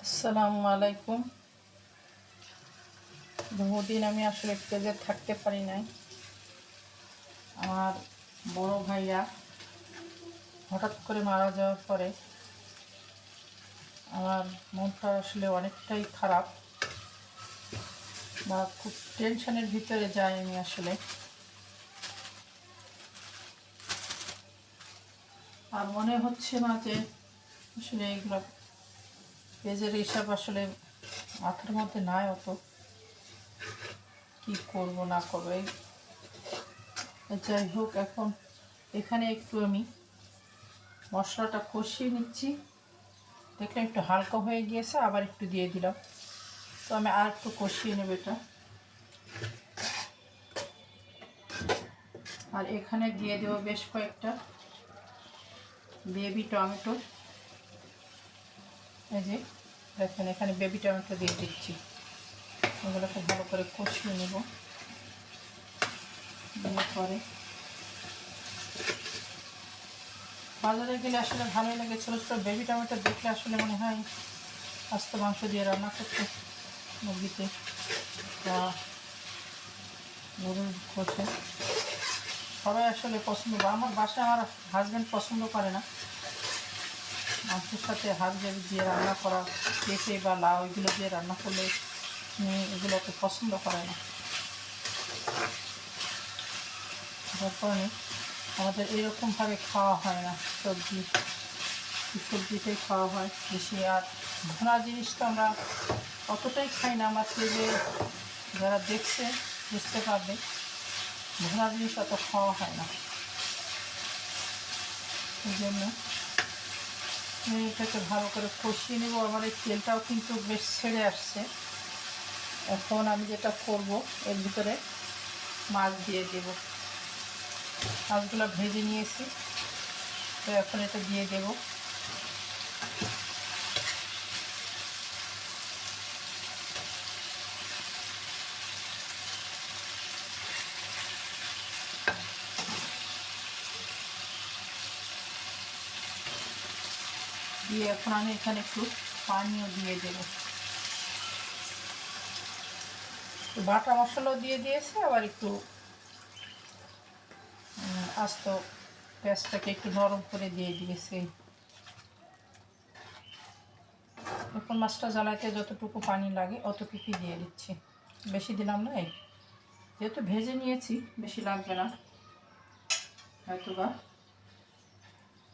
আসসালামু আলাইকুম। বহুদিন আমি আসলে পেজে থাকতে পারি নাই। আমার বড় ভাইয়া হঠাৎ করে মারা যাওয়ার পরে আমার মনটা আসলে অনেকটাই খারাপ বা খুব টেনশনের ভিতরে যাই আমি আসলে। আর মনে হচ্ছে না যে আসলে এগুলো পেজের হিসাব আসলে মাথার মধ্যে নাই অত, কী করব না করবো। যাই হোক, এখন এখানে একটু আমি মশলাটা কষিয়ে নিচ্ছি। দেখলাম একটু হালকা হয়ে গিয়েছে, আবার একটু দিয়ে দিলাম। তো আমি আর একটু কষিয়ে নেব এটা। আর এখানে দিয়ে দেবো বেশ কয়েকটা বেবি টমেটো। এই যে দেখেন, এখানে বেবি টমেটো দিয়ে দিচ্ছি। এগুলোকে ভালো করে কষিয়ে নেব। দিয়ে পরে বাজারে গেলে আসলে ভালোই লাগে, ছোটো ছোটো বেবি টমেটো দেখলে আসলে মনে হয় আস্ত মাংস দিয়ে রান্না করতে, মুরগিতে বা গরুর কোষে। সবাই আসলে পছন্দ, বা আমার বাসায় আমার হাজব্যান্ড পছন্দ করে না মাংসের সাথে হাত দিয়ে রান্না করা, পেঁপে বা লাউ এগুলো দিয়ে রান্না করলে এগুলোকে পছন্দ করে না। যার কারণে আমাদের এরকমভাবে খাওয়া হয় না, সবজিটাই খাওয়া হয় বেশি। আর ভুনা জিনিস তো আমরা অতটাই খাই না। আমার যে যারা দেখছে বুঝতে পারবে, ভুনা জিনিস অত খাওয়া হয় না। এই জন্য এটাকে ভালো করে কষিয়ে নেব। আমার এই তেলটাও কিন্তু বেশ ছেড়ে আসছে। এখন আমি যেটা করব, এর ভিতরে মাছ দিয়ে দেব। মাছগুলো ভেজে নিয়েছি, তো এখন এটা দিয়ে দেব। দিয়ে এখন আমি এখানে একটু পানিও দিয়ে দেব। বাটা মশলাও দিয়ে দিয়েছে, আবার একটু আস্ত পেঁয়াজটাকে একটু নরম করে দিয়ে দিয়েছি। এখন মাছটা জ্বালাতে যতটুকু পানি লাগে অতটুকুই দিয়ে দিচ্ছি, বেশি দিলাম না। যেহেতু ভেজে নিয়েছি বেশি লাগবে না হয়তোবা।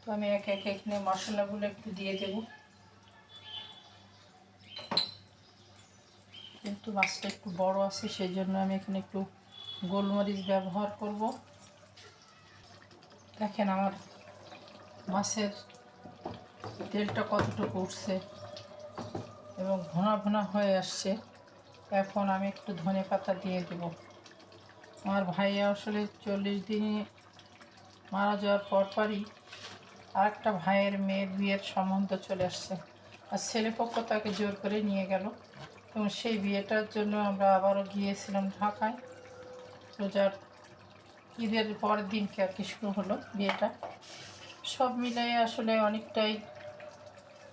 তো আমি একে একে এখানে মশলাগুলো একটু দিয়ে দেব। কিন্তু মাছটা একটু বড় আছে, সেই জন্য আমি এখানে একটু গোলমরিচ ব্যবহার করব। দেখেন আমার মাছের তেলটা কতটুকু উঠছে এবং ঘন ঘন হয়ে আসছে। এখন আমি একটু ধনে পাতা দিয়ে দেব। আমার ভাইয়া আসলে 40 দিনে মারা যাওয়ার পরই আরেকটা ভাইয়ের মেয়ের বিয়ের সম্বন্ধ চলে আসছে, আর ছেলেপক্ষ তাকে জোর করে নিয়ে গেল এবং সেই বিয়েটার জন্য আমরা আবারও গিয়েছিলাম ঢাকায়। রোজার ঈদের পরের দিনকে আর কি শুরু হলো বিয়েটা। সব মিলিয়ে আসলে অনেকটাই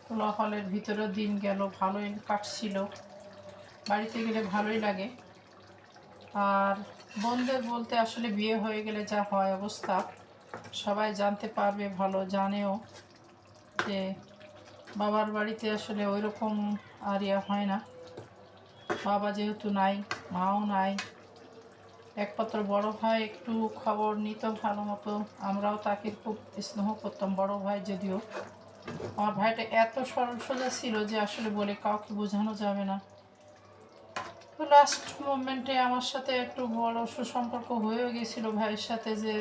কোলাহলের ভিতরে দিন গেল, ভালোই কাটছিল। বাড়িতে গেলে ভালোই লাগে। আর বোনদের বলতে আসলে বিয়ে হয়ে গেলে যা হয় অবস্থা সবাই জানতে পারবে, ভালো জানেও যে বাবার বাড়িতে আসলে ওই রকম আর হয় না। বাবা যেহেতু নাই, মাও নাই, একমাত্র বড় ভাই একটু খবর নিত ভালো মতো, আমরাও তাকে খুব স্নেহ করতাম। বড় ভাই যদিও, আমার ভাইটা এত সরল সোজা ছিল যে আসলে বলে কাউকে বোঝানো যাবে না। তো লাস্ট মোমেন্টে আমার সাথে একটু বড় সুসম্পর্ক হয়েও গেছিল ভাইয়ের সাথে, যে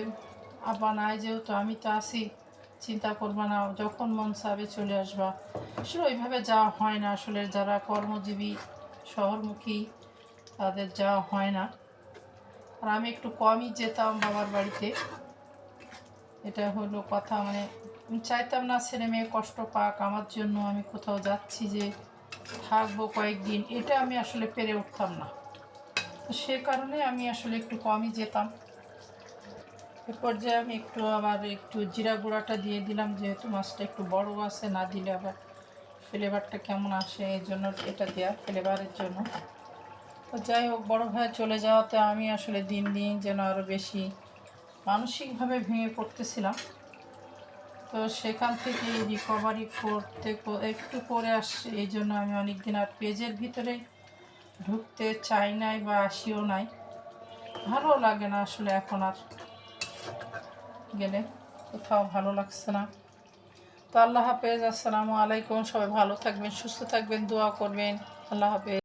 আব্বা নাই যেহেতু আমি তো আসি, চিন্তা করবা না, যখন মন চাবে চলে আসবা। আসলে ওইভাবে যাওয়া হয় না, আসলে যারা কর্মজীবী শহরমুখী তাদের যাওয়া হয় না। আর আমি একটু কমই যেতাম বাবার বাড়িতে, এটা হলো কথা। মানে আমি চাইতাম না ছেলে মেয়ে কষ্ট পাক আমার জন্য, আমি কোথাও যাচ্ছি যে থাকবো কয়েকদিন, এটা আমি আসলে পেরে উঠতাম না। সে কারণে আমি আসলে একটু কমই যেতাম। এ পর্যায়ে আমি একটু আবার একটু জিরা গুঁড়াটা দিয়ে দিলাম, যেহেতু মাছটা একটু বড় আছে, না দিলে আবার ফ্লেভারটা কেমন আসে, এই জন্য এটা দেওয়া, ফ্লেভারের জন্য। তো যাই হোক, বড়ো ভাই চলে যাওয়াতে আমি আসলে দিন দিন যেন আরও বেশি মানসিকভাবে ভেঙে পড়তেছিলাম। তো সেখান থেকে রিকভারি করতে একটু করে আসছে, এই জন্য আমি অনেক দিন আর পেজের ভিতরে ঢুকতে চাই নাই বা আসিও নাই। ভালো লাগে না আসলে এখন আর গেলে, কোথাও ভালো লাগছে না। তো আল্লাহ হাফেজ, আসসালামু আলাইকুম। সবাই ভালো থাকবেন, সুস্থ থাকবেন, দোয়া করবেন। আল্লাহ হাফেজ।